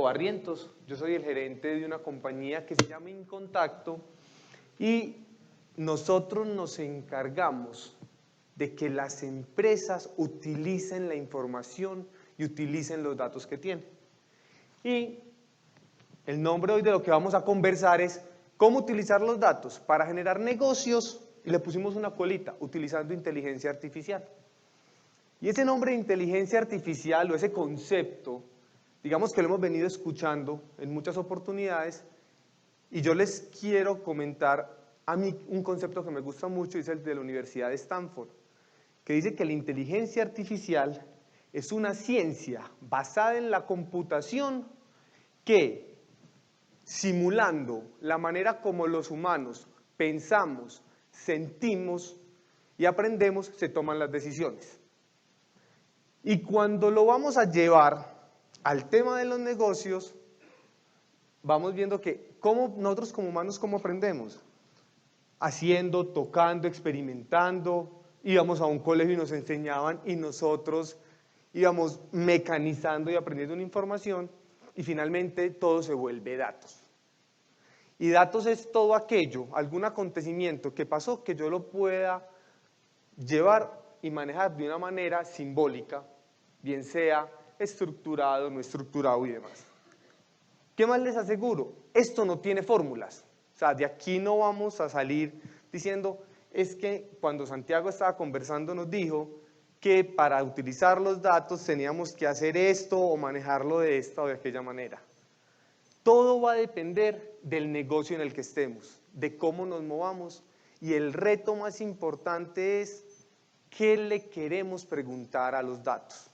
Barrientos, yo soy el gerente de una compañía que se llama Incontacto y nosotros nos encargamos de que las empresas utilicen la información y utilicen los datos que tienen. Y el nombre hoy de lo que vamos a conversar es cómo utilizar los datos para generar negocios, y le pusimos una colita, utilizando inteligencia artificial. Y ese nombre de inteligencia artificial o ese concepto, digamos que lo hemos venido escuchando en muchas oportunidades, y yo les quiero comentar a mí un concepto que me gusta mucho, y es el de la Universidad de Stanford, que dice que la inteligencia artificial es una ciencia basada en la computación que, simulando la manera como los humanos pensamos, sentimos y aprendemos, se toman las decisiones. Y cuando lo vamos a llevar al tema de los negocios, vamos viendo que nosotros como humanos, ¿cómo aprendemos? Haciendo, tocando, experimentando. Íbamos a un colegio y nos enseñaban y nosotros íbamos mecanizando y aprendiendo una información y finalmente todo se vuelve datos. Y datos es todo aquello, algún acontecimiento que pasó que yo lo pueda llevar y manejar de una manera simbólica, bien sea estructurado, no estructurado y demás. ¿Qué más les aseguro? Esto no tiene fórmulas. O sea, de aquí no vamos a salir diciendo, es que cuando Santiago estaba conversando nos dijo que para utilizar los datos teníamos que hacer esto o manejarlo de esta o de aquella manera. Todo va a depender del negocio en el que estemos, de cómo nos movamos, y el reto más importante es ¿qué le queremos preguntar a los datos?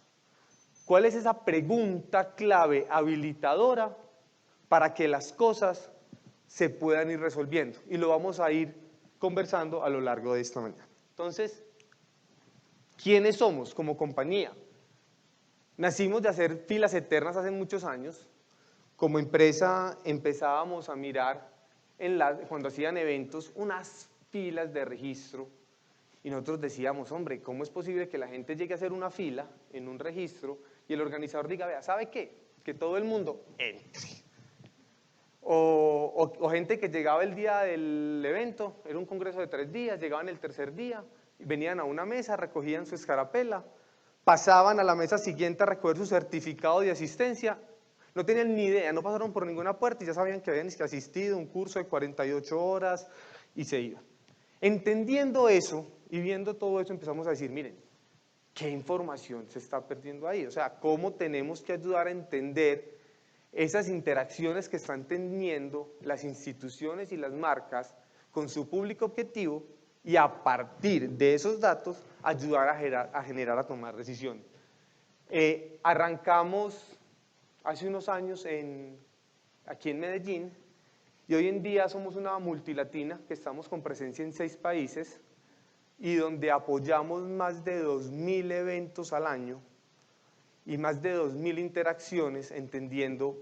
¿Cuál es esa pregunta clave habilitadora para que las cosas se puedan ir resolviendo? Y lo vamos a ir conversando a lo largo de esta mañana. Entonces, ¿quiénes somos como compañía? Nacimos de hacer filas eternas hace muchos años. Como empresa empezábamos a mirar, cuando hacían eventos, unas filas de registro. Y nosotros decíamos, hombre, ¿cómo es posible que la gente llegue a hacer una fila en un registro y el organizador diga, vea, ¿sabe qué? Que todo el mundo entre. O gente que llegaba el día del evento, era un congreso de 3 días, llegaban el tercer día, venían a una mesa, recogían su escarapela, pasaban a la mesa siguiente a recoger su certificado de asistencia, no tenían ni idea, no pasaron por ninguna puerta y ya sabían que habían asistido a un curso de 48 horas y se iban. Entendiendo eso y viendo todo eso empezamos a decir, miren, ¿qué información se está perdiendo ahí? O sea, ¿cómo tenemos que ayudar a entender esas interacciones que están teniendo las instituciones y las marcas con su público objetivo y a partir de esos datos ayudar a tomar decisiones? Arrancamos hace unos años aquí en Medellín y hoy en día somos una multilatina que estamos con presencia en 6 países y donde apoyamos más de 2.000 eventos al año y más de 2.000 interacciones entendiendo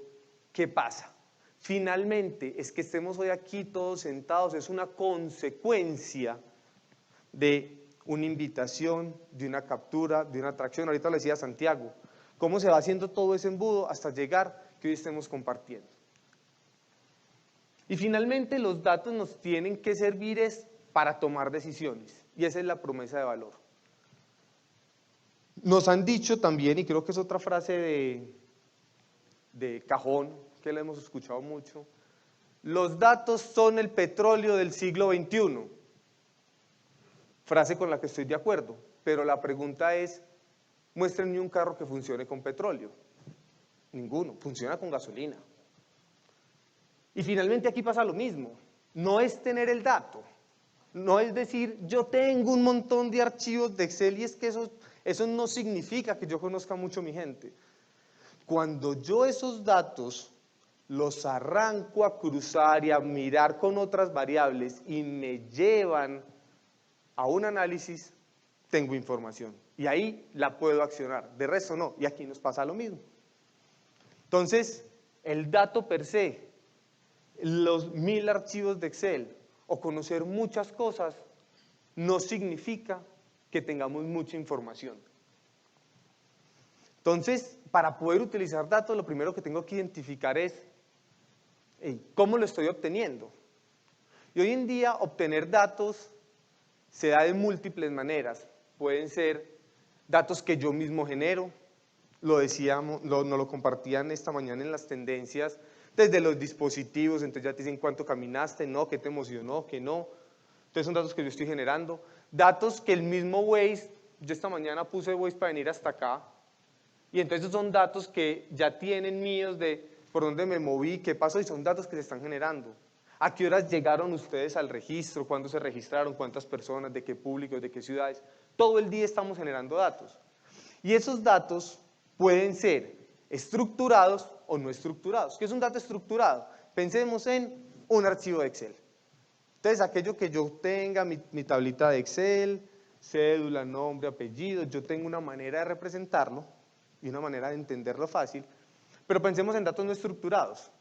qué pasa. Finalmente, es que estemos hoy aquí todos sentados, es una consecuencia de una invitación, de una captura, de una atracción. Ahorita lo decía Santiago, cómo se va haciendo todo ese embudo hasta llegar que hoy estemos compartiendo. Y finalmente los datos nos tienen que servir para tomar decisiones, y esa es la promesa de valor. Nos han dicho también, y creo que es otra frase de cajón, que la hemos escuchado mucho, los datos son el petróleo del siglo XXI. Frase con la que estoy de acuerdo, pero la pregunta es, muéstrenme un carro que funcione con petróleo. Ninguno, funciona con gasolina. Y finalmente aquí pasa lo mismo, no es tener el dato, no es decir, yo tengo un montón de archivos de Excel y es que eso no significa que yo conozca mucho a mi gente. Cuando yo esos datos los arranco a cruzar y a mirar con otras variables y me llevan a un análisis, tengo información y ahí la puedo accionar, de resto no, y aquí nos pasa lo mismo. Entonces, el dato per se, los 1000 archivos de Excel o conocer muchas cosas no significa que tengamos mucha información. Entonces, para poder utilizar datos, lo primero que tengo que identificar es cómo lo estoy obteniendo. Y hoy en día obtener datos se da de múltiples maneras. Pueden ser datos que yo mismo genero, lo decíamos, nos lo compartían esta mañana en las tendencias, desde los dispositivos, entonces ya te dicen cuánto caminaste, no, qué te emocionó, qué no. Entonces son datos que yo estoy generando. Datos que el mismo Waze, yo esta mañana puse Waze para venir hasta acá, y entonces son datos que ya tienen míos de por dónde me moví, qué pasó, y son datos que se están generando. ¿A qué horas llegaron ustedes al registro? ¿Cuándo se registraron? ¿Cuántas personas? ¿De qué públicos? ¿De qué ciudades? Todo el día estamos generando datos. Y esos datos pueden ser estructurados o no estructurados. ¿Qué es un dato estructurado? Pensemos en un archivo de Excel. Entonces, aquello que yo tenga, mi tablita de Excel, cédula, nombre, apellido, yo tengo una manera de representarlo y una manera de entenderlo fácil, pero pensemos en datos no estructurados.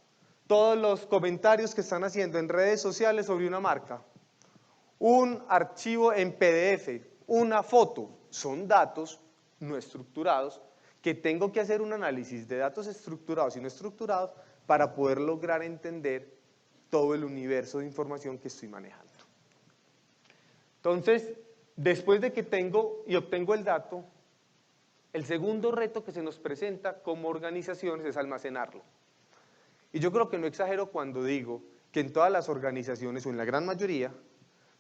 Todos los comentarios que están haciendo en redes sociales sobre una marca, un archivo en PDF, una foto, son datos no estructurados que tengo que hacer un análisis de datos estructurados y no estructurados para poder lograr entender todo el universo de información que estoy manejando. Entonces, después de que tengo y obtengo el dato, el segundo reto que se nos presenta como organizaciones es almacenarlo. Y yo creo que no exagero cuando digo que en todas las organizaciones, o en la gran mayoría,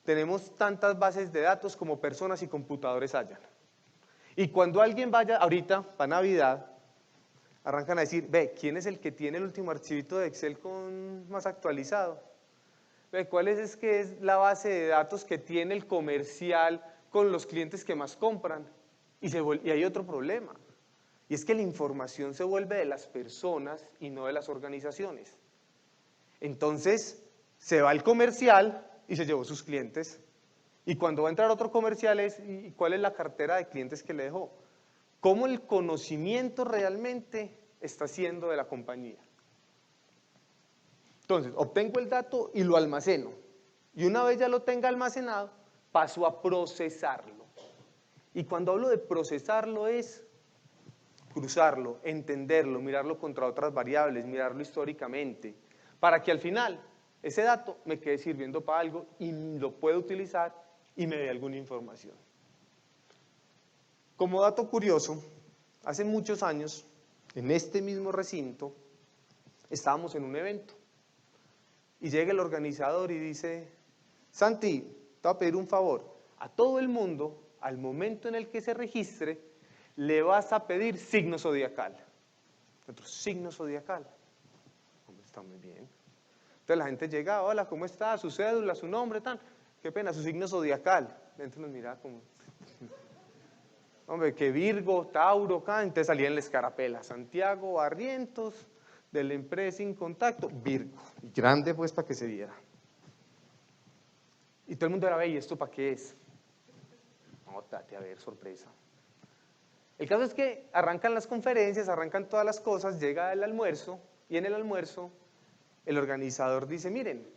tenemos tantas bases de datos como personas y computadores hayan. Y cuando alguien vaya, ahorita, para Navidad, arrancan a decir, ve, ¿quién es el que tiene el último archivito de Excel más actualizado? Ve, ¿cuál es que es la base de datos que tiene el comercial con los clientes que más compran? Y hay otro problema, y es que la información se vuelve de las personas y no de las organizaciones. Entonces, se va el comercial y se llevó sus clientes. Y cuando va a entrar otro comercial ¿y cuál es la cartera de clientes que le dejó? ¿Cómo el conocimiento realmente está siendo de la compañía? Entonces, obtengo el dato y lo almaceno. Y una vez ya lo tenga almacenado, paso a procesarlo. Y cuando hablo de procesarlo es cruzarlo, entenderlo, mirarlo contra otras variables, mirarlo históricamente, para que al final ese dato me quede sirviendo para algo y lo pueda utilizar y me dé alguna información. Como dato curioso, hace muchos años, en este mismo recinto, estábamos en un evento y llega el organizador y dice, Santi, te voy a pedir un favor, a todo el mundo, al momento en el que se registre, le vas a pedir signo zodiacal. Otro signo zodiacal. Está muy bien. Entonces la gente llega, hola, ¿cómo está? Su cédula, su nombre, tan. Qué pena, su signo zodiacal. La gente nos mira como, hombre, que Virgo, Tauro, acá. Entonces salía en la escarapela, Santiago Barrientos, de la empresa Incontacto, Virgo. Grande pues para que se viera. Y todo el mundo era, ve, ¿y esto para qué es? No, date a ver, sorpresa. El caso es que arrancan las conferencias, arrancan todas las cosas, llega el almuerzo, y en el almuerzo el organizador dice, miren,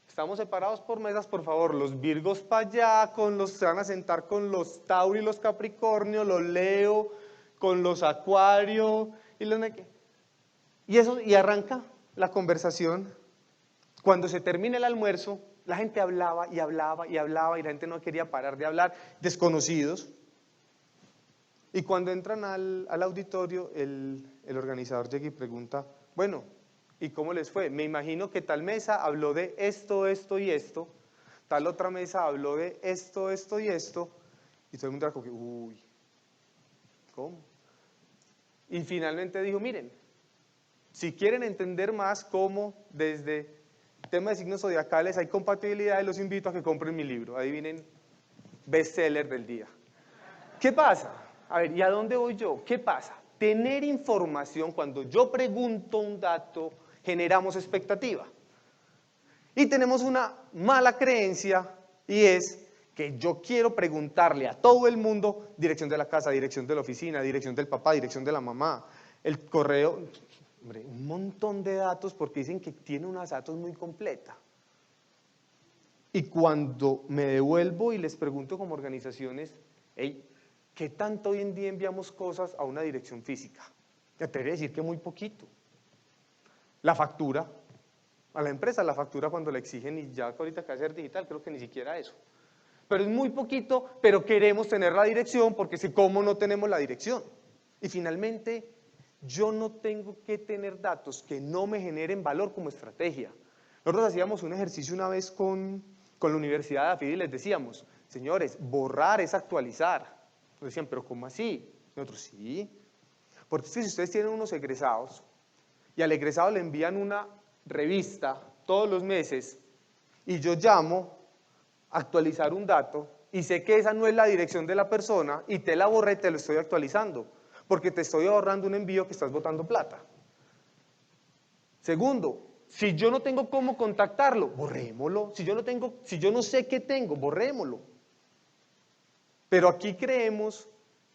estamos separados por mesas, por favor, los Virgos para allá, se van a sentar con los Tauro y los Capricornio, los Leo, con los Acuario, y arranca la conversación. Cuando se termina el almuerzo, la gente hablaba y hablaba y hablaba, y la gente no quería parar de hablar, desconocidos. Y cuando entran al auditorio, el organizador llega y pregunta, bueno, ¿y cómo les fue? Me imagino que tal mesa habló de esto, esto y esto, tal otra mesa habló de esto, esto y esto, y todo el mundo era como que, uy, ¿cómo? Y finalmente dijo, miren, si quieren entender más cómo desde el tema de signos zodiacales hay compatibilidad, los invito a que compren mi libro, adivinen, bestseller del día. ¿Qué pasa? A ver, ¿y a dónde voy yo? ¿Qué pasa? Tener información, cuando yo pregunto un dato, generamos expectativa. Y tenemos una mala creencia, y es que yo quiero preguntarle a todo el mundo, dirección de la casa, dirección de la oficina, dirección del papá, dirección de la mamá, el correo, hombre, un montón de datos porque dicen que tiene unos datos muy completa. Y cuando me devuelvo y les pregunto como organizaciones, hey, ¿qué tanto hoy en día enviamos cosas a una dirección física? Te atrevería a decir que muy poquito. La factura, a la empresa la factura cuando le exigen y ya que ahorita que hacer digital, creo que ni siquiera eso. Pero es muy poquito, pero queremos tener la dirección porque si cómo no tenemos la dirección. Y finalmente, yo no tengo que tener datos que no me generen valor como estrategia. Nosotros hacíamos un ejercicio una vez con la Universidad de AFID y les decíamos, señores, borrar es actualizar. Nos decían, pero ¿cómo así? Nosotros, sí. Porque si ustedes tienen unos egresados y al egresado le envían una revista todos los meses y yo llamo a actualizar un dato y sé que esa no es la dirección de la persona y te la borré y te lo estoy actualizando porque te estoy ahorrando un envío que estás botando plata. Segundo, si yo no tengo cómo contactarlo, borrémoslo. Si yo no sé qué tengo, borrémoslo. Pero aquí creemos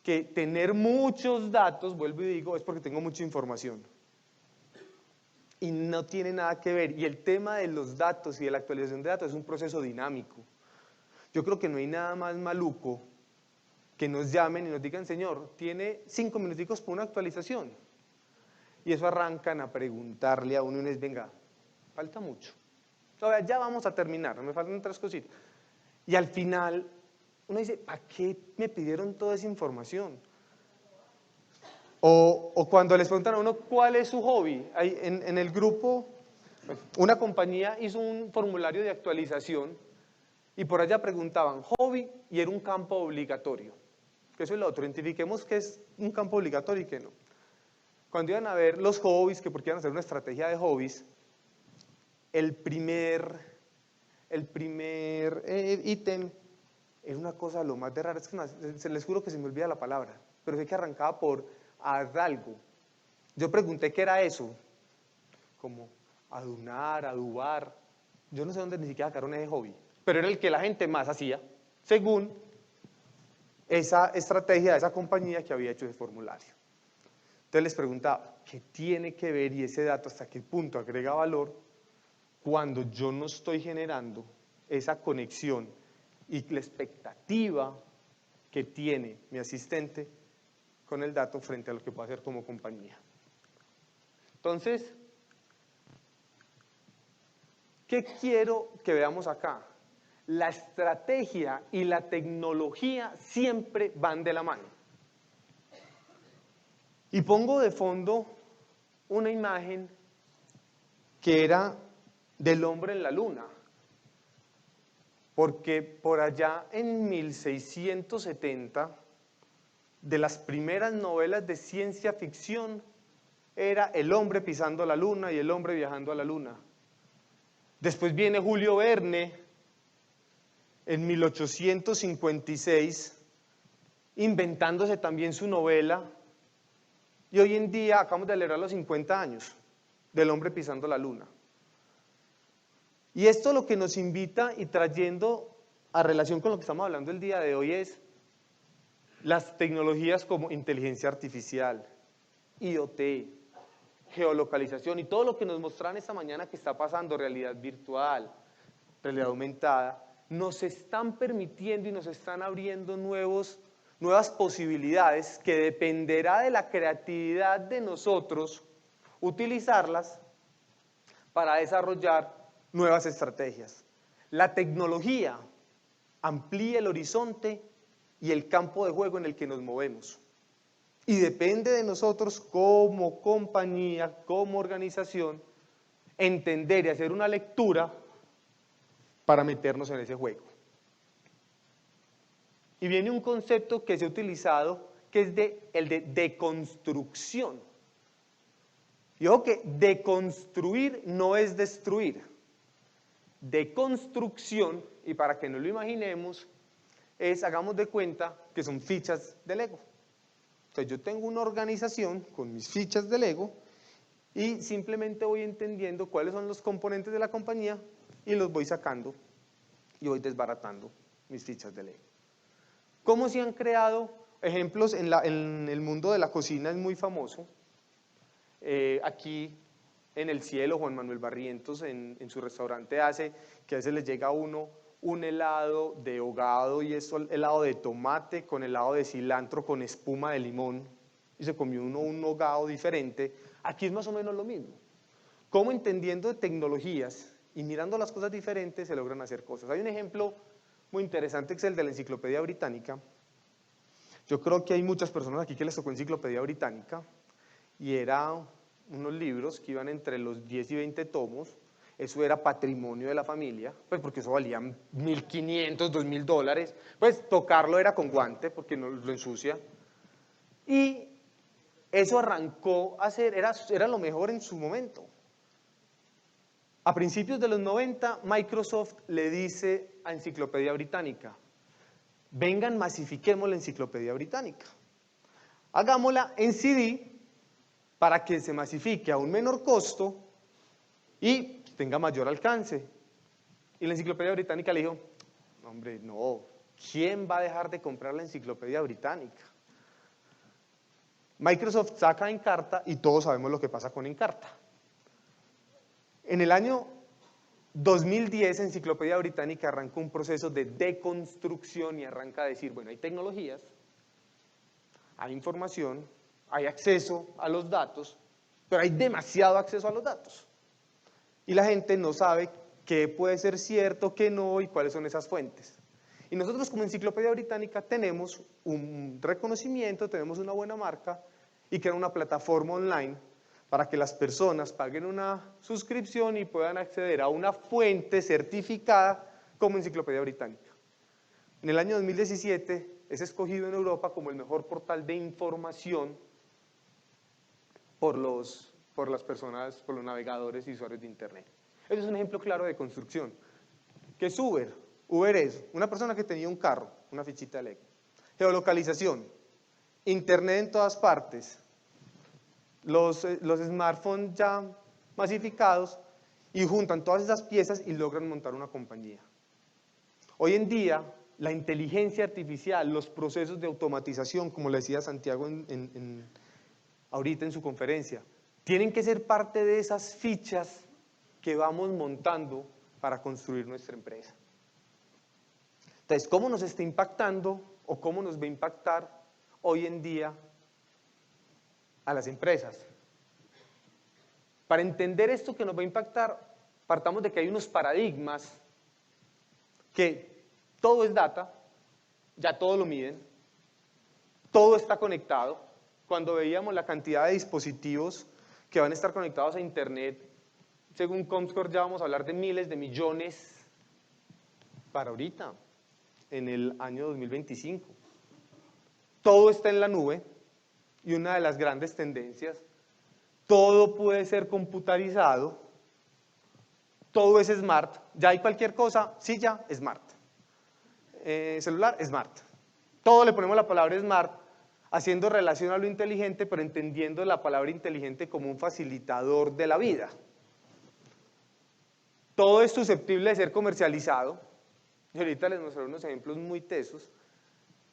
que tener muchos datos, vuelvo y digo, es porque tengo mucha información. Y no tiene nada que ver. Y el tema de los datos y de la actualización de datos es un proceso dinámico. Yo creo que no hay nada más maluco que nos llamen y nos digan, señor, tiene 5 minuticos para una actualización. Y eso arrancan a preguntarle a uno y les venga, falta mucho. Todavía ya vamos a terminar, me faltan 3 cositas. Y al final uno dice, ¿para qué me pidieron toda esa información? O cuando les preguntan a uno cuál es su hobby, en el grupo, una compañía hizo un formulario de actualización y por allá preguntaban hobby y era un campo obligatorio. Que eso es lo otro, identifiquemos qué es un campo obligatorio y qué no. Cuando iban a ver los hobbies, que porque iban a hacer una estrategia de hobbies, el primer ítem era una cosa lo más de rara, es que se les juro que se me olvida la palabra, pero sé que arrancaba por algo. Yo pregunté qué era eso, como adunar, adubar, yo no sé dónde ni siquiera sacaron ese hobby, pero era el que la gente más hacía, según esa estrategia de esa compañía que había hecho ese formulario. Entonces les preguntaba, ¿qué tiene que ver y ese dato hasta qué punto agrega valor cuando yo no estoy generando esa conexión y la expectativa que tiene mi asistente con el dato frente a lo que puedo hacer como compañía? Entonces, ¿qué quiero que veamos acá? La estrategia y la tecnología siempre van de la mano. Y pongo de fondo una imagen que era del hombre en la luna, porque por allá en 1670, de las primeras novelas de ciencia ficción, era el hombre pisando la luna y el hombre viajando a la luna. Después viene Julio Verne, en 1856, inventándose también su novela, y hoy en día acabamos de celebrar los 50 años del hombre pisando la luna. Y esto lo que nos invita y trayendo a relación con lo que estamos hablando el día de hoy es las tecnologías como inteligencia artificial, IoT, geolocalización y todo lo que nos mostraron esta mañana que está pasando, realidad virtual, realidad aumentada, nos están permitiendo y nos están abriendo nuevas posibilidades que dependerá de la creatividad de nosotros utilizarlas para desarrollar nuevas estrategias. La tecnología amplía el horizonte y el campo de juego en el que nos movemos. Y depende de nosotros como compañía, como organización, entender y hacer una lectura para meternos en ese juego. Y viene un concepto que se ha utilizado, que es el de deconstrucción. Y ojo que deconstruir no es destruir. Deconstrucción, y para que no lo imaginemos, es, hagamos de cuenta, que son fichas de Lego. Entonces yo tengo una organización con mis fichas de Lego y simplemente voy entendiendo cuáles son los componentes de la compañía y los voy sacando y voy desbaratando mis fichas de Lego. ¿Cómo se han creado ejemplos en el mundo de la cocina? Es muy famoso. Aquí en el cielo, Juan Manuel Barrientos en su restaurante hace que a veces les llega a uno un helado de hogado y eso helado de tomate con helado de cilantro con espuma de limón. y se comió uno un hogao diferente. Aquí es más o menos lo mismo. Cómo entendiendo de tecnologías y mirando las cosas diferentes se logran hacer cosas. Hay un ejemplo muy interesante que es el de la Enciclopedia Británica. Yo creo que hay muchas personas aquí que les tocó Enciclopedia Británica y eran unos libros que iban entre los 10 y 20 tomos. Eso era patrimonio de la familia, pues porque eso valía $1.500, $2.000. Pues tocarlo era con guante porque no lo ensucia. Y eso arrancó a ser, era lo mejor en su momento. A principios de los 90, Microsoft le dice a Enciclopedia Británica, vengan, masifiquemos la Enciclopedia Británica. Hagámosla en CD para que se masifique a un menor costo y tenga mayor alcance. Y la Enciclopedia Británica le dijo, hombre, no, ¿quién va a dejar de comprar la Enciclopedia Británica? Microsoft saca Encarta y todos sabemos lo que pasa con Encarta. En el año 2010, Enciclopedia Británica arrancó un proceso de deconstrucción y arranca a decir, bueno, hay tecnologías, hay información, hay acceso a los datos, pero hay demasiado acceso a los datos. Y la gente no sabe qué puede ser cierto, qué no y cuáles son esas fuentes. Y nosotros como Enciclopedia Británica tenemos un reconocimiento, tenemos una buena marca y crear una plataforma online para que las personas paguen una suscripción y puedan acceder a una fuente certificada como Enciclopedia Británica. En el año 2017 es escogido en Europa como el mejor portal de información por las personas, por los navegadores y usuarios de Internet. Ese es un ejemplo claro de construcción. ¿Qué es Uber? Uber es una persona que tenía un carro, una fichita de Lego. Geolocalización, Internet en todas partes, los smartphones ya masificados y juntan todas esas piezas y logran montar una compañía. Hoy en día, la inteligencia artificial, los procesos de automatización, como le decía Santiago ahorita en su conferencia, tienen que ser parte de esas fichas que vamos montando para construir nuestra empresa. Entonces, ¿cómo nos está impactando o cómo nos va a impactar hoy en día a las empresas? Para entender esto que nos va a impactar, partamos de que hay unos paradigmas que todo es data, ya todo lo miden, todo está conectado. Cuando veíamos la cantidad de dispositivos que van a estar conectados a Internet, según Comscore ya vamos a hablar de miles de millones para ahorita, en el año 2025. Todo está en la nube y una de las grandes tendencias, todo puede ser computarizado, todo es smart, ya hay cualquier cosa, sí ya, smart. Celular, smart. Todo le ponemos la palabra smart, haciendo relación a lo inteligente, pero entendiendo la palabra inteligente como un facilitador de la vida. Todo es susceptible de ser comercializado, y ahorita les mostraré unos ejemplos muy tesos.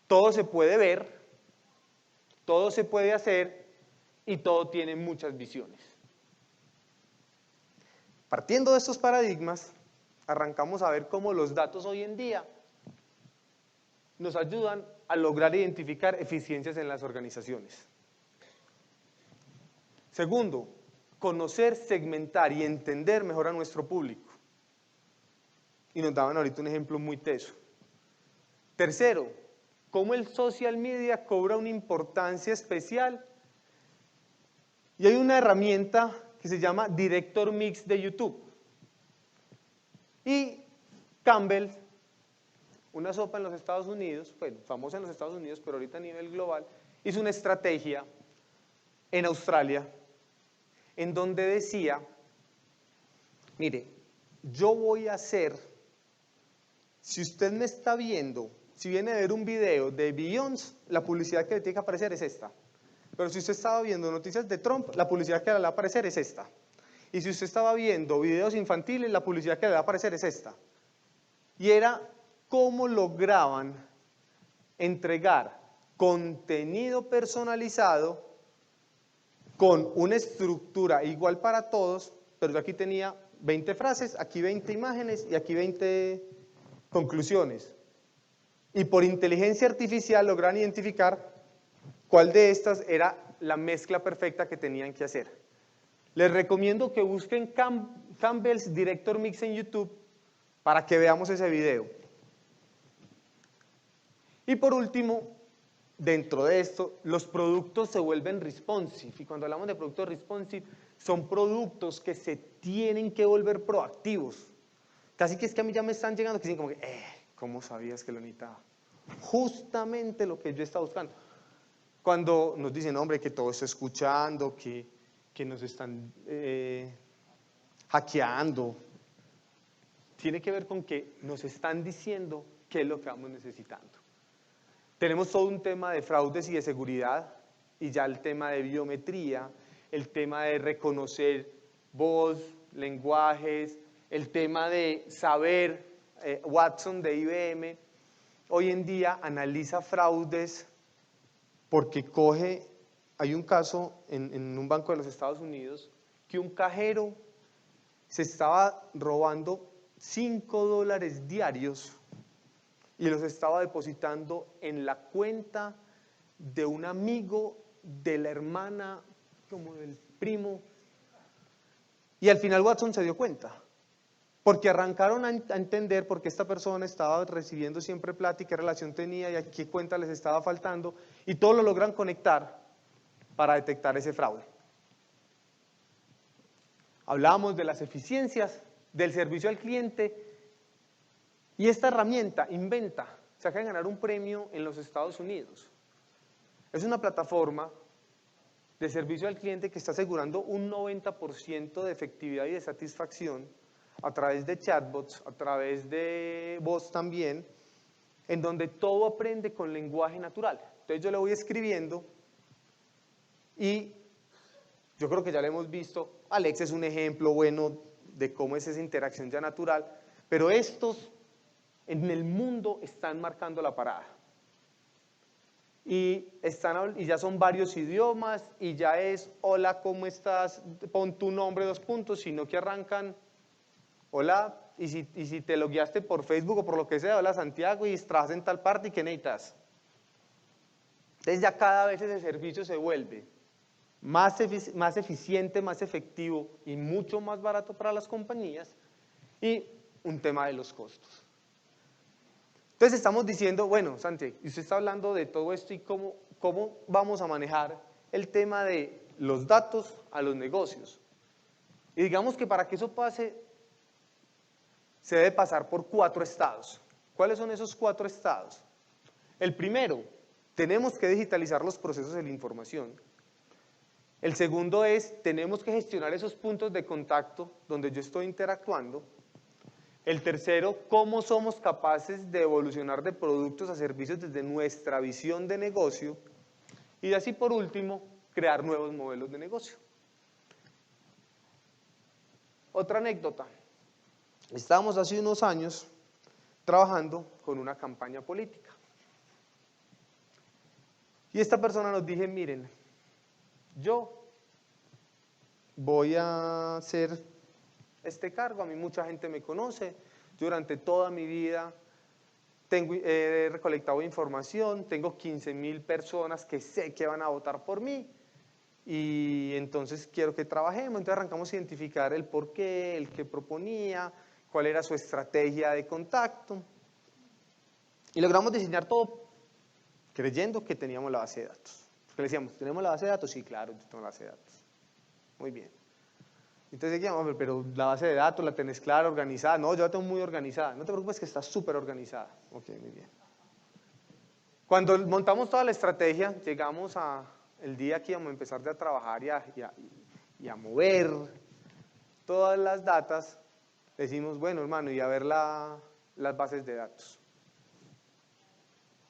Todo se puede ver, todo se puede hacer y todo tiene muchas visiones. Partiendo de estos paradigmas, arrancamos a ver cómo los datos hoy en día nos ayudan a lograr identificar eficiencias en las organizaciones. Segundo, conocer, segmentar y entender mejor a nuestro público. Y nos daban ahorita un ejemplo muy teso. Tercero, cómo el social media cobra una importancia especial. Y hay una herramienta que se llama Director Mix de YouTube. Y Campbell, una sopa en los Estados Unidos, bueno, famosa en los Estados Unidos, pero ahorita a nivel global, hizo una estrategia en Australia en donde decía, mire, yo voy a hacer, si usted me está viendo, si viene a ver un video de Beyoncé, la publicidad que le tiene que aparecer es esta. Pero si usted estaba viendo noticias de Trump, la publicidad que le va a aparecer es esta. Y si usted estaba viendo videos infantiles, la publicidad que le va a aparecer es esta. Y era cómo lograban entregar contenido personalizado con una estructura igual para todos, pero yo aquí tenía 20 frases, aquí 20 imágenes y aquí 20 conclusiones. Y por inteligencia artificial lograron identificar cuál de estas era la mezcla perfecta que tenían que hacer. Les recomiendo que busquen Campbell's Director Mix en YouTube para que veamos ese video. Y por último, dentro de esto, los productos se vuelven responsive. Y cuando hablamos de productos responsive, son productos que se tienen que volver proactivos. Casi que es que a mí ya me están llegando que dicen como que, ¿cómo sabías que lo necesitaba? Justamente lo que yo estaba buscando. Cuando nos dicen, hombre, que todo está escuchando, que nos están hackeando, tiene que ver con que nos están diciendo qué es lo que vamos necesitando. Tenemos todo un tema de fraudes y de seguridad, y ya el tema de biometría, el tema de reconocer voz, lenguajes, el tema de saber, Watson de IBM, hoy en día analiza fraudes porque hay un caso en un banco de los Estados Unidos que un cajero se estaba robando $5 diarios y los estaba depositando en la cuenta de un amigo, de la hermana, como del primo. Y al final Watson se dio cuenta, porque arrancaron a entender por qué esta persona estaba recibiendo siempre plata y qué relación tenía y a qué cuenta les estaba faltando, y todo lo logran conectar para detectar ese fraude. Hablábamos de las eficiencias del servicio al cliente. Y esta herramienta, Inventa, se acaba de ganar un premio en los Estados Unidos. Es una plataforma de servicio al cliente que está asegurando un 90% de efectividad y de satisfacción a través de chatbots, a través de voz también, en donde todo aprende con lenguaje natural. Entonces yo le voy escribiendo y yo creo que ya lo hemos visto. Alex es un ejemplo bueno de cómo es esa interacción ya natural, pero estos en el mundo están marcando la parada. Y ya son varios idiomas, y ya es, hola, ¿cómo estás? Pon tu nombre, 2 puntos, sino que arrancan, hola, y si te logueaste por Facebook o por lo que sea, hola Santiago, y estás en tal parte, ¿y qué necesitas? Entonces ya cada vez ese servicio se vuelve más eficiente, más efectivo y mucho más barato para las compañías, y un tema de los costos. Entonces estamos diciendo, bueno, Santi, y usted está hablando de todo esto y cómo vamos a manejar el tema de los datos a los negocios. Y digamos que para que eso pase, se debe pasar por 4 estados. ¿Cuáles son esos 4 estados? El primero, tenemos que digitalizar los procesos de la información. El segundo es, tenemos que gestionar esos puntos de contacto donde yo estoy interactuando. El tercero, cómo somos capaces de evolucionar de productos a servicios desde nuestra visión de negocio. Y así por último, crear nuevos modelos de negocio. Otra anécdota. Estábamos hace unos años trabajando con una campaña política. Y esta persona nos dijo, miren, yo voy a hacer este cargo, a mí mucha gente me conoce, yo durante toda mi vida he recolectado información, tengo 15,000 personas que sé que van a votar por mí, y entonces quiero que trabajemos. Entonces arrancamos a identificar el porqué, el que proponía, cuál era su estrategia de contacto, y logramos diseñar todo creyendo que teníamos la base de datos. Porque le decíamos, ¿tenemos la base de datos? Sí, claro, yo tengo la base de datos. Muy bien. Entonces decíamos, pero la base de datos la tenés clara, organizada. No, yo la tengo muy organizada. No te preocupes que está súper organizada. Ok, muy bien. Cuando montamos toda la estrategia, llegamos el día que íbamos a empezar a trabajar y a mover todas las datas, decimos, bueno, hermano, y a ver las bases de datos.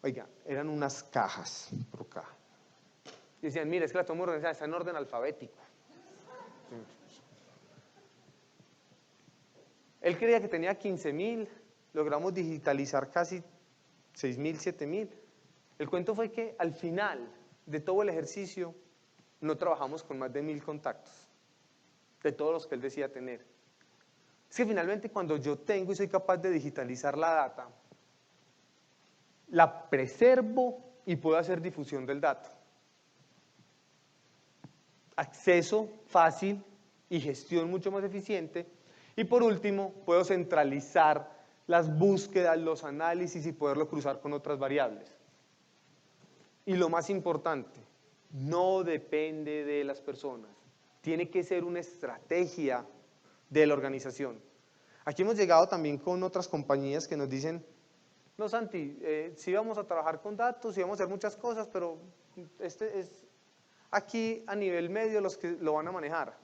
Oiga, eran unas cajas por caja. Decían, mire, es que la tengo muy organizada, está en orden alfabético. Él creía que tenía 15,000, logramos digitalizar casi 6,000, 7,000. El cuento fue que al final de todo el ejercicio no trabajamos con más de 1,000 contactos, de todos los que él decía tener. Es que finalmente cuando yo tengo y soy capaz de digitalizar la data, la preservo y puedo hacer difusión del dato. acceso fácil y gestión mucho más eficiente. Y por último, puedo centralizar las búsquedas, los análisis y poderlo cruzar con otras variables. Y lo más importante, no depende de las personas. Tiene que ser una estrategia de la organización. Aquí hemos llegado también con otras compañías que nos dicen, no, Santi, sí vamos a trabajar con datos, sí vamos a hacer muchas cosas, pero este es aquí a nivel medio los que lo van a manejar.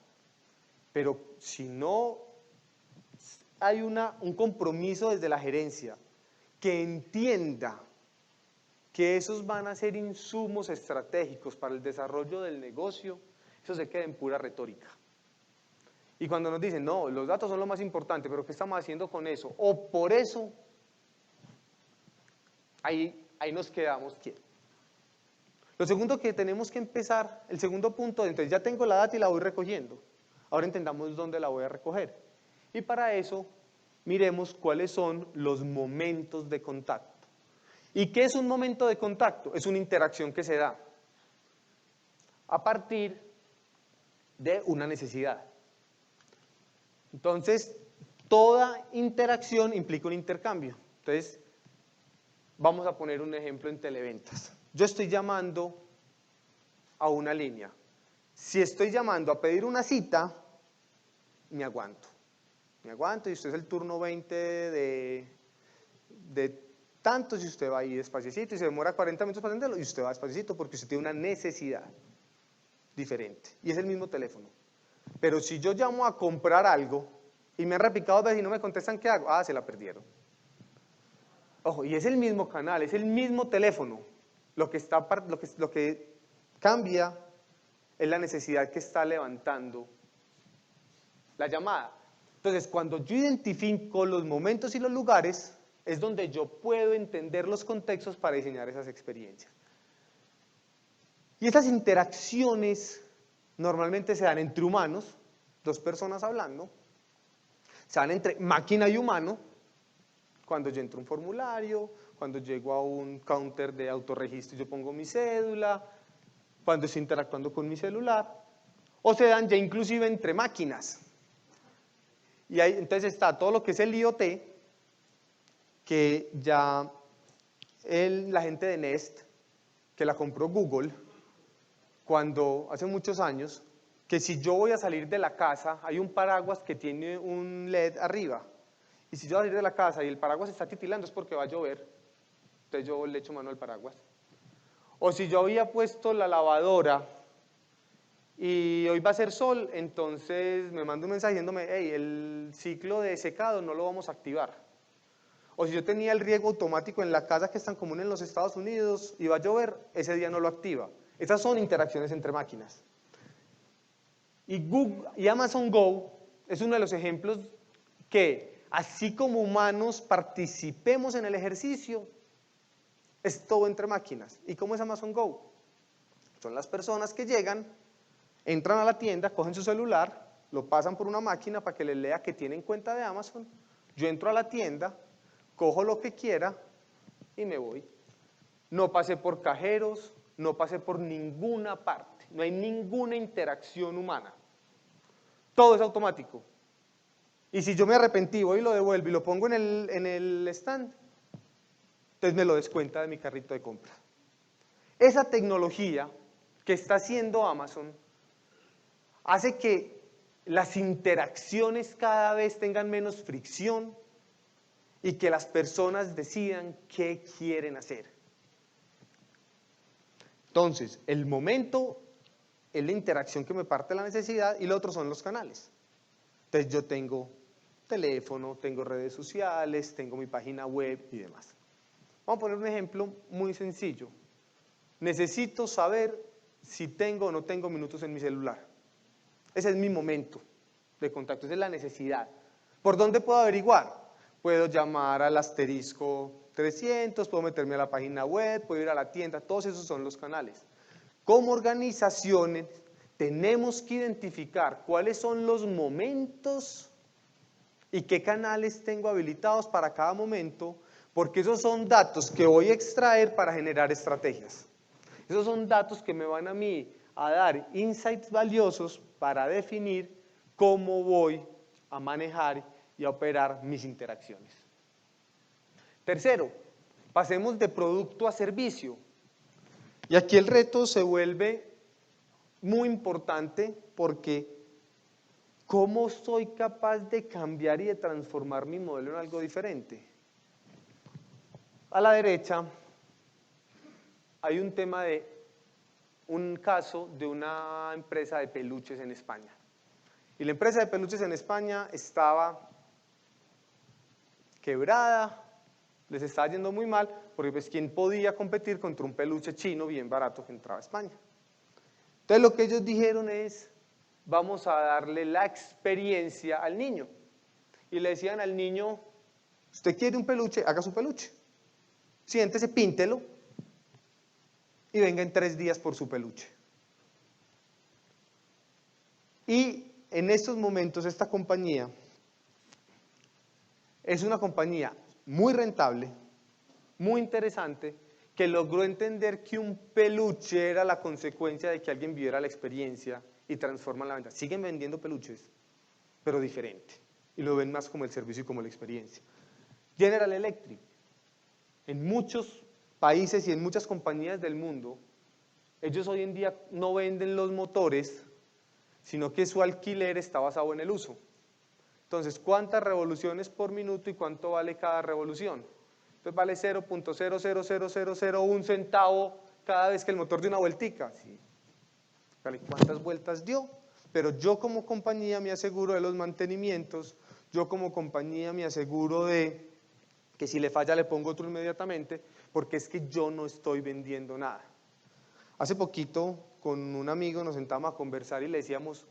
Pero si no hay un compromiso desde la gerencia que entienda que esos van a ser insumos estratégicos para el desarrollo del negocio, eso se queda en pura retórica. Y cuando nos dicen, no, los datos son lo más importante, pero ¿qué estamos haciendo con eso? O por eso, ahí nos quedamos quietos. Lo segundo que tenemos que empezar, el segundo punto, entonces ya tengo la data y la voy recogiendo. Ahora entendamos dónde la voy a recoger. Y para eso, miremos cuáles son los momentos de contacto. ¿Y qué es un momento de contacto? Es una interacción que se da a partir de una necesidad. Entonces, toda interacción implica un intercambio. Entonces, vamos a poner un ejemplo en televentas. Yo estoy llamando a una línea. Si estoy llamando a pedir una cita, me aguanto. Me aguanto y usted es el turno 20 de tantos y usted va ahí despacito y se demora 40 minutos para atenderlo y usted va despacito porque usted tiene una necesidad diferente. Y es el mismo teléfono. Pero si yo llamo a comprar algo y me han repicado veces y no me contestan, ¿qué hago? Ah, se la perdieron. Ojo, y es el mismo canal, es el mismo teléfono. Lo que cambia es la necesidad que está levantando la llamada. Entonces, cuando yo identifico los momentos y los lugares, es donde yo puedo entender los contextos para diseñar esas experiencias. Y esas interacciones normalmente se dan entre humanos, dos personas hablando, se dan entre máquina y humano, cuando yo entro a un formulario, cuando llego a un counter de autorregistro y yo pongo mi cédula, cuando estoy interactuando con mi celular, o se dan ya inclusive entre máquinas. Y ahí entonces está todo lo que es el IoT, que ya la gente de Nest, que la compró Google, cuando hace muchos años, que si yo voy a salir de la casa, hay un paraguas que tiene un LED arriba, y si yo voy a salir de la casa y el paraguas está titilando es porque va a llover, entonces yo le echo mano al paraguas. O si yo había puesto la lavadora y hoy va a ser sol, entonces me manda un mensaje diciéndome, hey, el ciclo de secado no lo vamos a activar. O si yo tenía el riego automático en la casa que es tan común en los Estados Unidos y va a llover, ese día no lo activa. Esas son interacciones entre máquinas. Y Amazon Go es uno de los ejemplos que, así como humanos participemos en el ejercicio, es todo entre máquinas. ¿Y cómo es Amazon Go? Son las personas que llegan, entran a la tienda, cogen su celular, lo pasan por una máquina para que les lea que tienen cuenta de Amazon, yo entro a la tienda, cojo lo que quiera y me voy. No pasé por cajeros, no pasé por ninguna parte, no hay ninguna interacción humana. Todo es automático. Y si yo me arrepentí, voy y lo devuelvo y lo pongo en el stand, entonces me lo descuenta de mi carrito de compra. Esa tecnología que está haciendo Amazon hace que las interacciones cada vez tengan menos fricción y que las personas decidan qué quieren hacer. Entonces, el momento es la interacción que me parte la necesidad y lo otro son los canales. Entonces yo tengo teléfono, tengo redes sociales, tengo mi página web y demás. Vamos a poner un ejemplo muy sencillo. Necesito saber si tengo o no tengo minutos en mi celular. Ese es mi momento de contacto, esa es la necesidad. ¿Por dónde puedo averiguar? Puedo llamar al asterisco 300, puedo meterme a la página web, puedo ir a la tienda, todos esos son los canales. Como organizaciones tenemos que identificar cuáles son los momentos y qué canales tengo habilitados para cada momento, porque esos son datos que voy a extraer para generar estrategias. Esos son datos que me van a mí a dar insights valiosos para definir cómo voy a manejar y a operar mis interacciones. Tercero, pasemos de producto a servicio. Y aquí el reto se vuelve muy importante porque ¿cómo soy capaz de cambiar y de transformar mi modelo en algo diferente? A la derecha hay un tema de un caso de una empresa de peluches en España. Y la empresa de peluches en España estaba quebrada, les estaba yendo muy mal, porque pues ¿quién podía competir contra un peluche chino bien barato que entraba a España? Entonces lo que ellos dijeron es, vamos a darle la experiencia al niño. Y le decían al niño, usted quiere un peluche, haga su peluche. Siéntese, píntelo y venga en 3 días por su peluche. Y en estos momentos esta compañía es una compañía muy rentable, muy interesante, que logró entender que un peluche era la consecuencia de que alguien viviera la experiencia y transforman la venta. Siguen vendiendo peluches, pero diferente. Y lo ven más como el servicio y como la experiencia. General Electric. En muchos países y en muchas compañías del mundo, ellos hoy en día no venden los motores, sino que su alquiler está basado en el uso. Entonces, ¿cuántas revoluciones por minuto y cuánto vale cada revolución? Entonces vale 0.000001 centavo cada vez que el motor dio una vueltica. ¿Sí? ¿Cuántas vueltas dio? Pero yo como compañía me aseguro de los mantenimientos, yo como compañía me aseguro de que si le falla le pongo otro inmediatamente, porque es que yo no estoy vendiendo nada. Hace poquito con un amigo nos sentamos a conversar y le decíamos,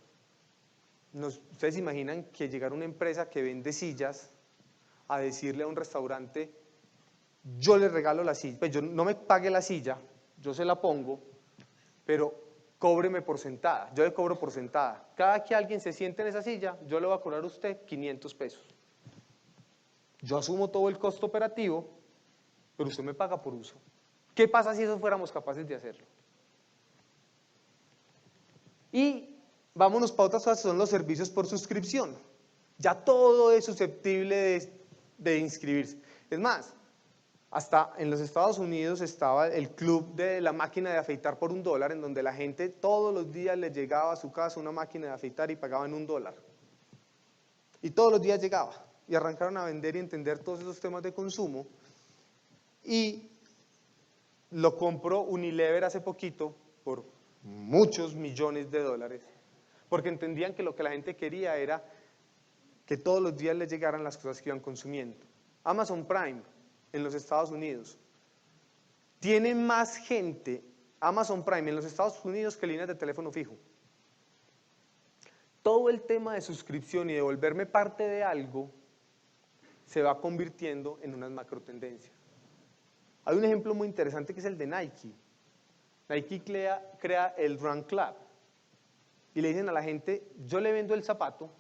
¿ustedes imaginan que llegara una empresa que vende sillas a decirle a un restaurante, yo le regalo la silla, pues yo no me pague la silla, yo se la pongo, pero cóbreme por sentada, yo le cobro por sentada. Cada que alguien se siente en esa silla, yo le voy a cobrar a usted 500 pesos. Yo asumo todo el costo operativo, pero usted me paga por uso. ¿Qué pasa si eso fuéramos capaces de hacerlo? Y vámonos para otras cosas, son los servicios por suscripción. Ya todo es susceptible de inscribirse. Es más, hasta en los Estados Unidos estaba el club de la máquina de afeitar por $1, en donde la gente todos los días le llegaba a su casa una máquina de afeitar y pagaban $1. Y todos los días llegaba. Y arrancaron a vender y entender todos esos temas de consumo. Y lo compró Unilever hace poquito por muchos millones de dólares, porque entendían que lo que la gente quería era que todos los días les llegaran las cosas que iban consumiendo. Amazon Prime en los Estados Unidos tiene más gente, Amazon Prime en los Estados Unidos, que líneas de teléfono fijo. Todo el tema de suscripción y de volverme parte de algo se va convirtiendo en unas macro tendencias. Hay un ejemplo muy interesante que es el de Nike. Nike crea el Run Club y le dicen a la gente, yo le vendo el zapato,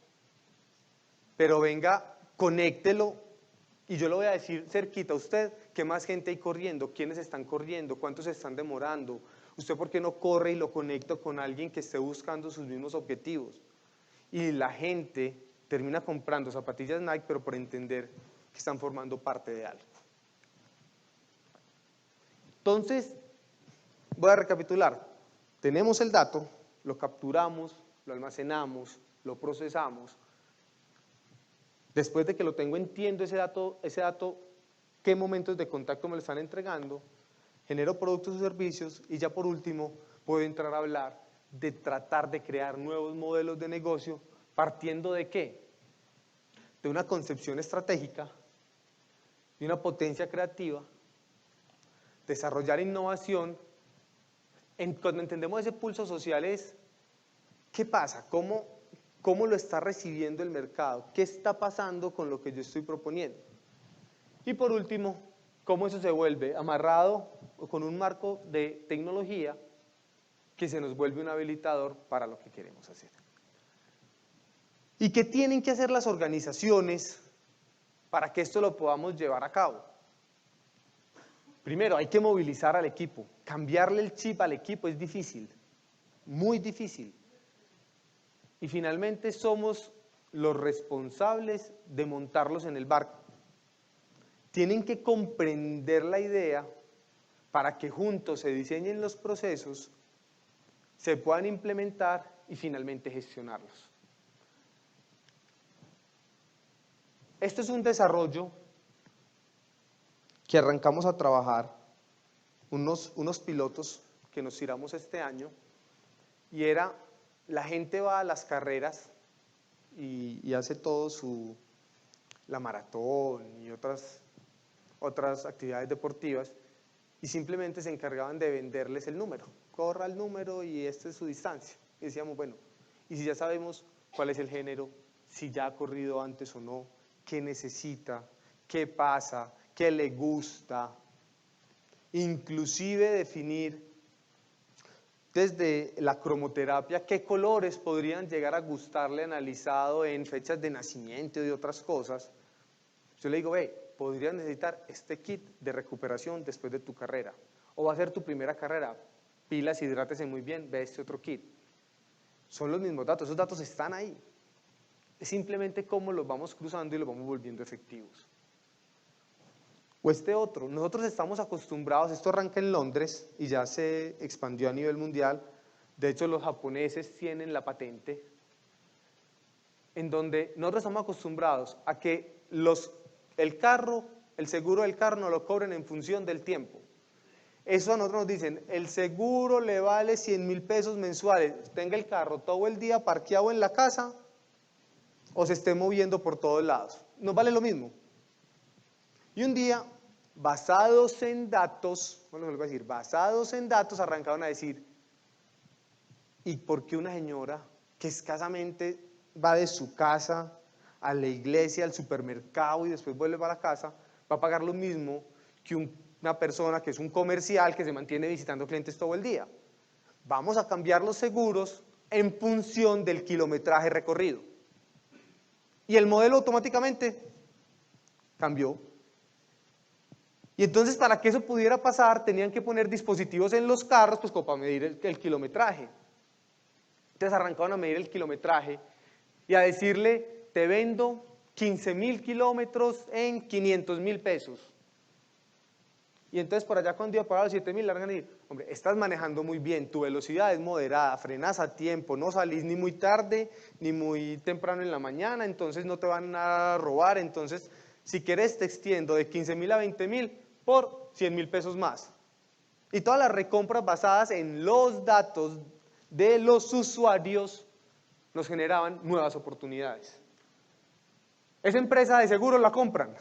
pero venga, conéctelo y yo le voy a decir cerquita a usted qué más gente hay corriendo, quiénes están corriendo, cuántos se están demorando, usted por qué no corre y lo conecta con alguien que esté buscando sus mismos objetivos. Y la gente termina comprando zapatillas Nike, pero por entender que están formando parte de algo. Entonces, voy a recapitular. Tenemos el dato, lo capturamos, lo almacenamos, lo procesamos. Después de que lo tengo, entiendo ese dato, qué momentos de contacto me lo están entregando, genero productos o servicios y ya por último puedo entrar a hablar de tratar de crear nuevos modelos de negocio partiendo ¿de qué? De una concepción estratégica, de una potencia creativa, desarrollar innovación. Cuando entendemos ese pulso social es, ¿qué pasa? ¿Cómo lo está recibiendo el mercado? ¿Qué está pasando con lo que yo estoy proponiendo? Y por último, ¿cómo eso se vuelve amarrado con un marco de tecnología que se nos vuelve un habilitador para lo que queremos hacer? ¿Y qué tienen que hacer las organizaciones para que esto lo podamos llevar a cabo? Primero, hay que movilizar al equipo. Cambiarle el chip al equipo es difícil. muy difícil. Y finalmente somos los responsables de montarlos en el barco. Tienen que comprender la idea para que juntos se diseñen los procesos, se puedan implementar y finalmente gestionarlos. Esto es un desarrollo que arrancamos a trabajar, unos pilotos que nos tiramos este año, y era, la gente va a las carreras y hace todo la maratón y otras actividades deportivas, y simplemente se encargaban de venderles el número. Corra el número y esta es su distancia. Y decíamos, bueno, y si ya sabemos cuál es el género, si ya ha corrido antes o no, qué necesita, qué pasa, qué le gusta, inclusive definir desde la cromoterapia qué colores podrían llegar a gustarle analizado en fechas de nacimiento y de otras cosas. Yo le digo, podrías necesitar este kit de recuperación después de tu carrera, o va a ser tu primera carrera, pilas, hidrátese muy bien, ve este otro kit. Son los mismos datos, esos datos están ahí. Es simplemente cómo los vamos cruzando y los vamos volviendo efectivos. O este otro, nosotros estamos acostumbrados, esto arranca en Londres y ya se expandió a nivel mundial, de hecho los japoneses tienen la patente, en donde nosotros estamos acostumbrados a que el seguro del carro nos lo cobren en función del tiempo. Eso a nosotros nos dicen, el seguro le vale 100.000 pesos mensuales, tenga el carro todo el día parqueado en la casa o se esté moviendo por todos lados. Nos vale lo mismo. Y un día, basados en datos, arrancaron a decir, ¿y por qué una señora que escasamente va de su casa a la iglesia, al supermercado y después vuelve para la casa, va a pagar lo mismo que una persona que es un comercial que se mantiene visitando clientes todo el día? Vamos a cambiar los seguros en función del kilometraje recorrido. Y el modelo automáticamente cambió. Y entonces, para que eso pudiera pasar, tenían que poner dispositivos en los carros, pues como para medir el kilometraje. Entonces arrancaron a medir el kilometraje y a decirle, te vendo 15.000 kilómetros en 500.000 pesos. Y entonces por allá cuando iba a pagar los 7.000, largan y decir, hombre, estás manejando muy bien, tu velocidad es moderada, frenas a tiempo, no salís ni muy tarde ni muy temprano en la mañana, entonces no te van a robar, entonces si querés te extiendo de 15.000 a 20.000 por 100.000 pesos más. Y todas las recompras basadas en los datos de los usuarios nos generaban nuevas oportunidades. Esa empresa de seguro la compran.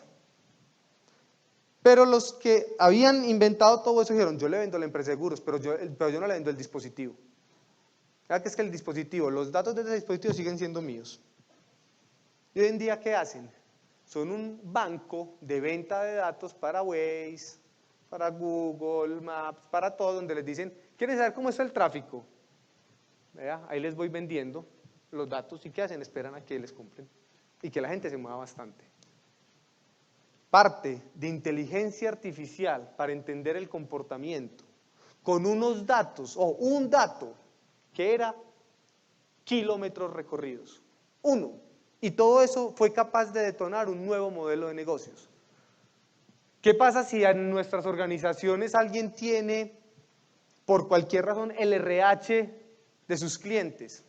Pero los que habían inventado todo eso dijeron, yo le vendo la empresa de seguros, pero yo no le vendo el dispositivo. ¿Verdad que es que el dispositivo, los datos de ese dispositivo siguen siendo míos? Y hoy en día, ¿qué hacen? Son un banco de venta de datos para Waze, para Google Maps, para todo, donde les dicen, ¿quieren saber cómo está el tráfico? ¿Verdad? Ahí les voy vendiendo los datos y ¿qué hacen? Esperan a que les compren y que la gente se mueva bastante. Parte de inteligencia artificial para entender el comportamiento con unos datos, o un dato, que era kilómetros recorridos. Uno. Y todo eso fue capaz de detonar un nuevo modelo de negocios. ¿Qué pasa si en nuestras organizaciones alguien tiene, por cualquier razón, el RH de sus clientes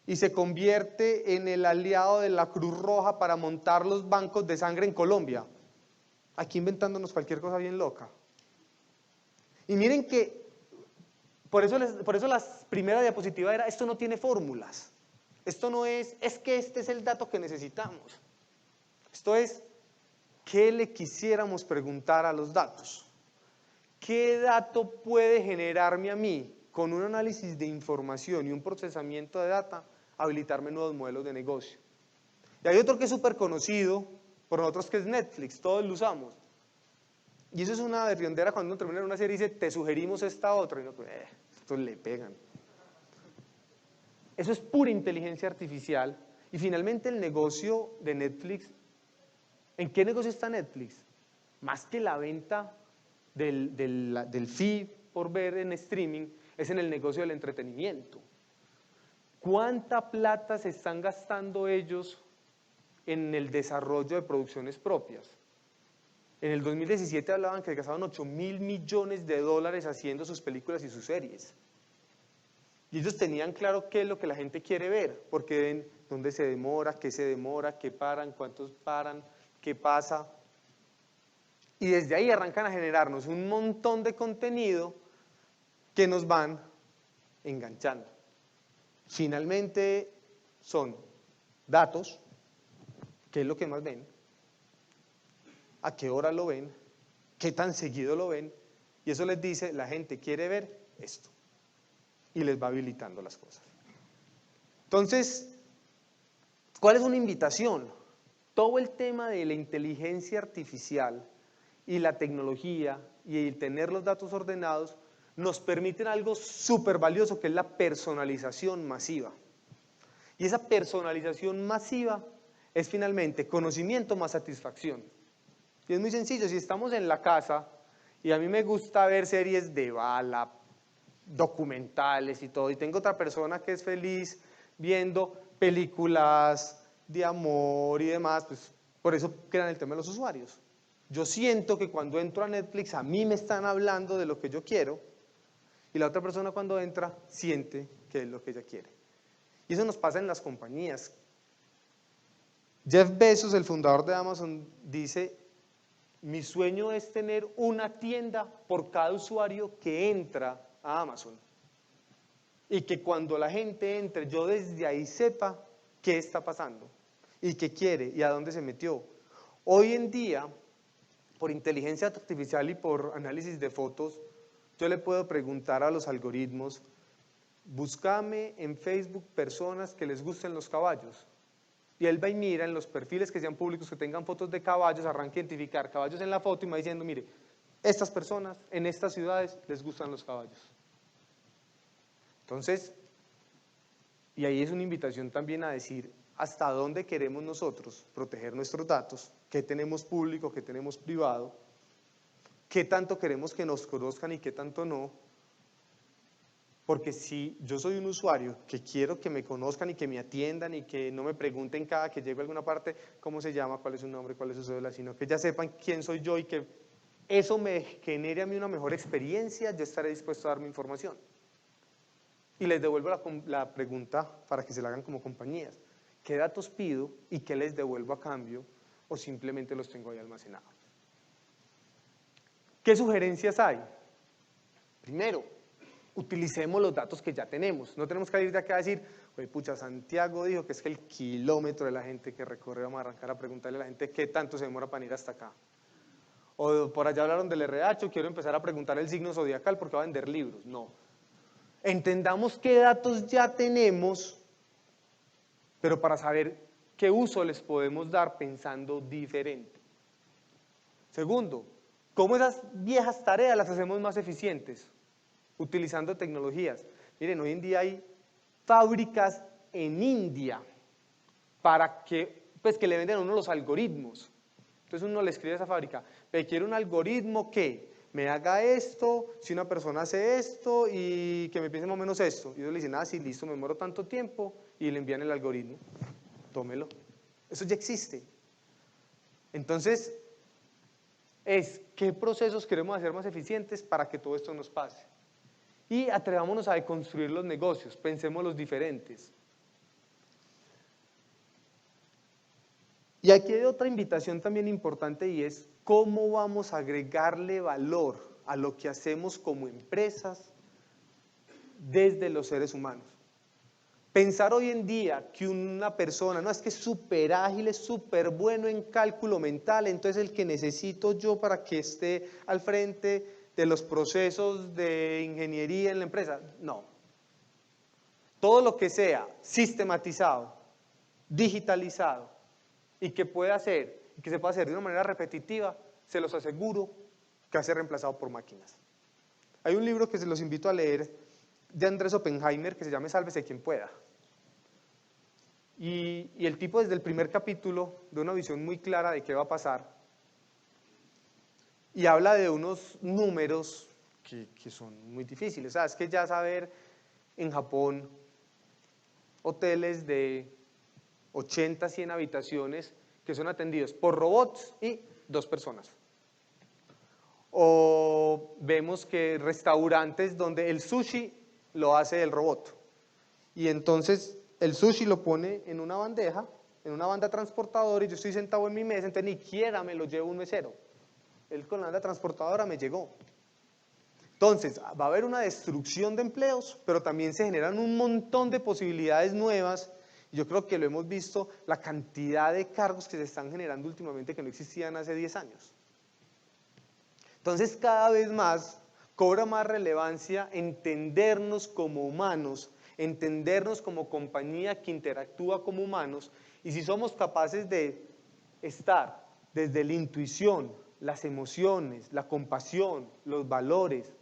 y se convierte en el aliado de la Cruz Roja para montar los bancos de sangre en Colombia? Aquí inventándonos cualquier cosa bien loca. Y miren que, por eso la primera diapositiva era, esto no tiene fórmulas. Esto no es que este es el dato que necesitamos. Esto es, ¿qué le quisiéramos preguntar a los datos? ¿Qué dato puede generarme a mí, con un análisis de información y un procesamiento de data, habilitarme nuevos modelos de negocio? Y hay otro que es súper conocido por nosotros, que es Netflix, todos lo usamos. Y eso es una berriondera cuando uno termina una serie y dice, te sugerimos esta otra, y uno, estos le pegan. Eso es pura inteligencia artificial. Y finalmente el negocio de Netflix, ¿en qué negocio está Netflix? Más que la venta del fee por ver en streaming, es en el negocio del entretenimiento. ¿Cuánta plata se están gastando ellos en el desarrollo de producciones propias? En el 2017 hablaban que gastaban 8.000 millones de dólares haciendo sus películas y sus series. Y ellos tenían claro qué es lo que la gente quiere ver, porque ven dónde se demora, qué paran, cuántos paran, qué pasa. Y desde ahí arrancan a generarnos un montón de contenido que nos van enganchando. Finalmente son datos, qué es lo que más ven, a qué hora lo ven, qué tan seguido lo ven, y eso les dice, la gente quiere ver esto, y les va habilitando las cosas. Entonces, ¿cuál es una invitación? Todo el tema de la inteligencia artificial y la tecnología y el tener los datos ordenados nos permiten algo súper valioso, que es la personalización masiva. Y esa personalización masiva es finalmente conocimiento más satisfacción. Y es muy sencillo, si estamos en la casa y a mí me gusta ver series de bala, documentales y todo, y tengo otra persona que es feliz viendo películas de amor y demás, pues por eso crean el tema de los usuarios. Yo siento que cuando entro a Netflix a mí me están hablando de lo que yo quiero, y la otra persona cuando entra siente que es lo que ella quiere. Y eso nos pasa en las compañías. Jeff Bezos, el fundador de Amazon, dice: mi sueño es tener una tienda por cada usuario que entra a Amazon. Y que cuando la gente entre, yo desde ahí sepa qué está pasando, y qué quiere, y a dónde se metió. Hoy en día, por inteligencia artificial y por análisis de fotos, yo le puedo preguntar a los algoritmos: búscame en Facebook personas que les gusten los caballos. Y él va y mira en los perfiles que sean públicos, que tengan fotos de caballos, arranca a identificar caballos en la foto y me va diciendo: mire, estas personas en estas ciudades les gustan los caballos. Entonces, y ahí es una invitación también a decir hasta dónde queremos nosotros proteger nuestros datos, qué tenemos público, qué tenemos privado, qué tanto queremos que nos conozcan y qué tanto no. Porque si yo soy un usuario que quiero que me conozcan y que me atiendan y que no me pregunten cada que llego a alguna parte cómo se llama, cuál es su nombre, cuál es su cédula, sino que ya sepan quién soy yo y que eso me genere a mí una mejor experiencia, yo estaré dispuesto a dar mi información. Y les devuelvo la pregunta para que se la hagan como compañías: ¿qué datos pido y qué les devuelvo a cambio, o simplemente los tengo ahí almacenados? ¿Qué sugerencias hay? Primero, utilicemos los datos que ya tenemos. No tenemos que ir de acá a decir: oye, pucha, Santiago dijo que es que el kilómetro de la gente que recorre, vamos a arrancar a preguntarle a la gente qué tanto se demora para ir hasta acá. O por allá hablaron del RH, quiero empezar a preguntar el signo zodiacal porque va a vender libros. No. Entendamos qué datos ya tenemos, pero para saber qué uso les podemos dar pensando diferente. Segundo, ¿cómo esas viejas tareas las hacemos más eficientes? Utilizando tecnologías. Miren, hoy en día hay fábricas en India para que, pues, que le venden a uno los algoritmos. Entonces uno le escribe a esa fábrica: me quiero un algoritmo que me haga esto, si una persona hace esto y que me piense más o menos esto. Y ellos le dicen: ah, sí, listo, me demoro tanto tiempo, y le envían el algoritmo. Tómelo. Eso ya existe. Entonces, ¿qué procesos queremos hacer más eficientes para que todo esto nos pase? Y atrevámonos a deconstruir los negocios, pensemos los diferentes. Y aquí hay otra invitación también importante, y es: ¿cómo vamos a agregarle valor a lo que hacemos como empresas desde los seres humanos? Pensar hoy en día que una persona, no, es que es súper ágil, es súper bueno en cálculo mental, entonces el que necesito yo para que esté al frente de los procesos de ingeniería en la empresa. No. Todo lo que sea sistematizado, digitalizado, y que pueda hacer, y que se pueda hacer de una manera repetitiva, se los aseguro que va a ser reemplazado por máquinas. Hay un libro que se los invito a leer de Andrés Oppenheimer que se llama Sálvese quien pueda. Y el tipo, desde el primer capítulo, de una visión muy clara de qué va a pasar, y habla de unos números que son muy difíciles. O sea, es que ya saber en Japón hoteles de 80, 100 habitaciones que son atendidos por robots y 2 personas. O vemos que restaurantes donde el sushi lo hace el robot. Y entonces el sushi lo pone en una bandeja, en una banda transportadora, y yo estoy sentado en mi mesa, entonces ni siquiera me lo llevo un mesero. Él con la banda transportadora me llegó. Entonces, va a haber una destrucción de empleos, pero también se generan un montón de posibilidades nuevas. Yo creo que lo hemos visto, la cantidad de cargos que se están generando últimamente que no existían hace 10 años. Entonces, cada vez más cobra más relevancia entendernos como humanos, entendernos como compañía que interactúa como humanos, y si somos capaces de estar desde la intuición, las emociones, la compasión, los valores,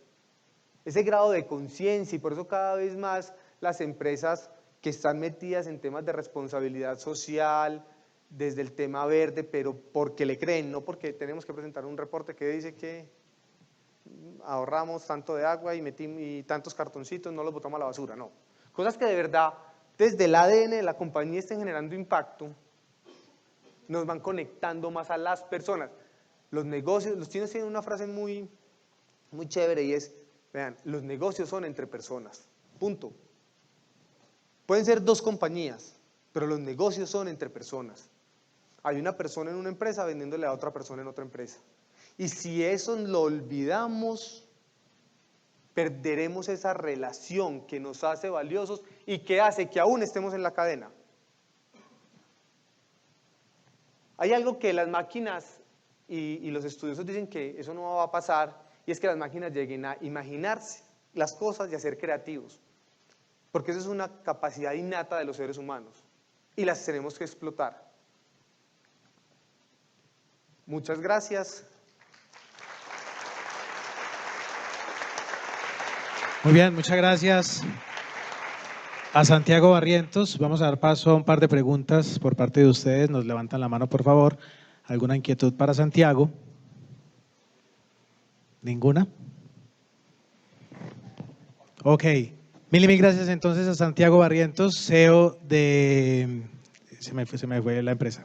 ese grado de conciencia, y por eso cada vez más las empresas que están metidas en temas de responsabilidad social, desde el tema verde, pero porque le creen, no porque tenemos que presentar un reporte que dice que ahorramos tanto de agua y tantos cartoncitos, no los botamos a la basura, no. Cosas que de verdad, desde el ADN de la compañía estén generando impacto, nos van conectando más a las personas. Los negocios, los chinos tienen una frase muy chévere y es, vean, los negocios son entre personas, punto. Pueden ser 2 compañías, pero los negocios son entre personas. Hay una persona en una empresa vendiéndole a otra persona en otra empresa. Y si eso lo olvidamos, perderemos esa relación que nos hace valiosos y que hace que aún estemos en la cadena. Hay algo que las máquinas y los estudiosos dicen que eso no va a pasar, y es que las máquinas lleguen a imaginarse las cosas y a ser creativos, porque eso es una capacidad innata de los seres humanos y las tenemos que explotar. Muchas gracias. Muy bien, muchas gracias a Santiago Barrientos. Vamos a dar paso a un par de preguntas por parte de ustedes. Nos levantan la mano, por favor. ¿Alguna inquietud para Santiago? ¿Ninguna? Ok. Mil gracias entonces a Santiago Barrientos, CEO de… Se me fue la empresa.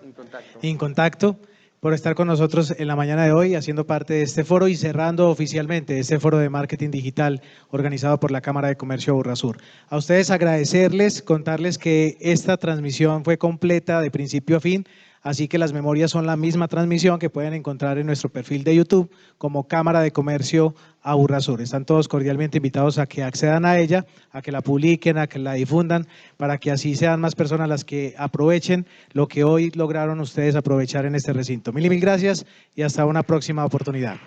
Incontacto, por estar con nosotros en la mañana de hoy, haciendo parte de este foro y cerrando oficialmente este foro de marketing digital organizado por la Cámara de Comercio Aburrasur. A ustedes agradecerles, contarles que esta transmisión fue completa de principio a fin, así que las memorias son la misma transmisión que pueden encontrar en nuestro perfil de YouTube como Cámara de Comercio Aburrasur. Están todos cordialmente invitados a que accedan a ella, a que la publiquen, a que la difundan, para que así sean más personas las que aprovechen lo que hoy lograron ustedes aprovechar en este recinto. Mil gracias y hasta una próxima oportunidad.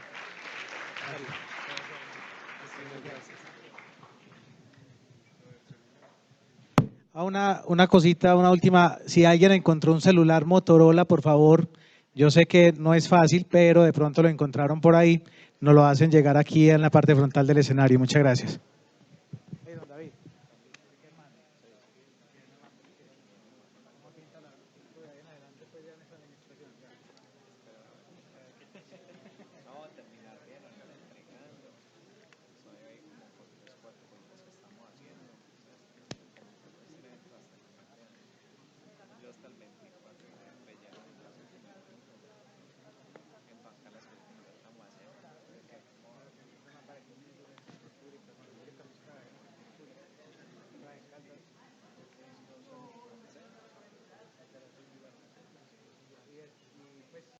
Una cosita, una última, si alguien encontró un celular Motorola, por favor, yo sé que no es fácil, pero de pronto lo encontraron por ahí, nos lo hacen llegar aquí en la parte frontal del escenario. Muchas gracias.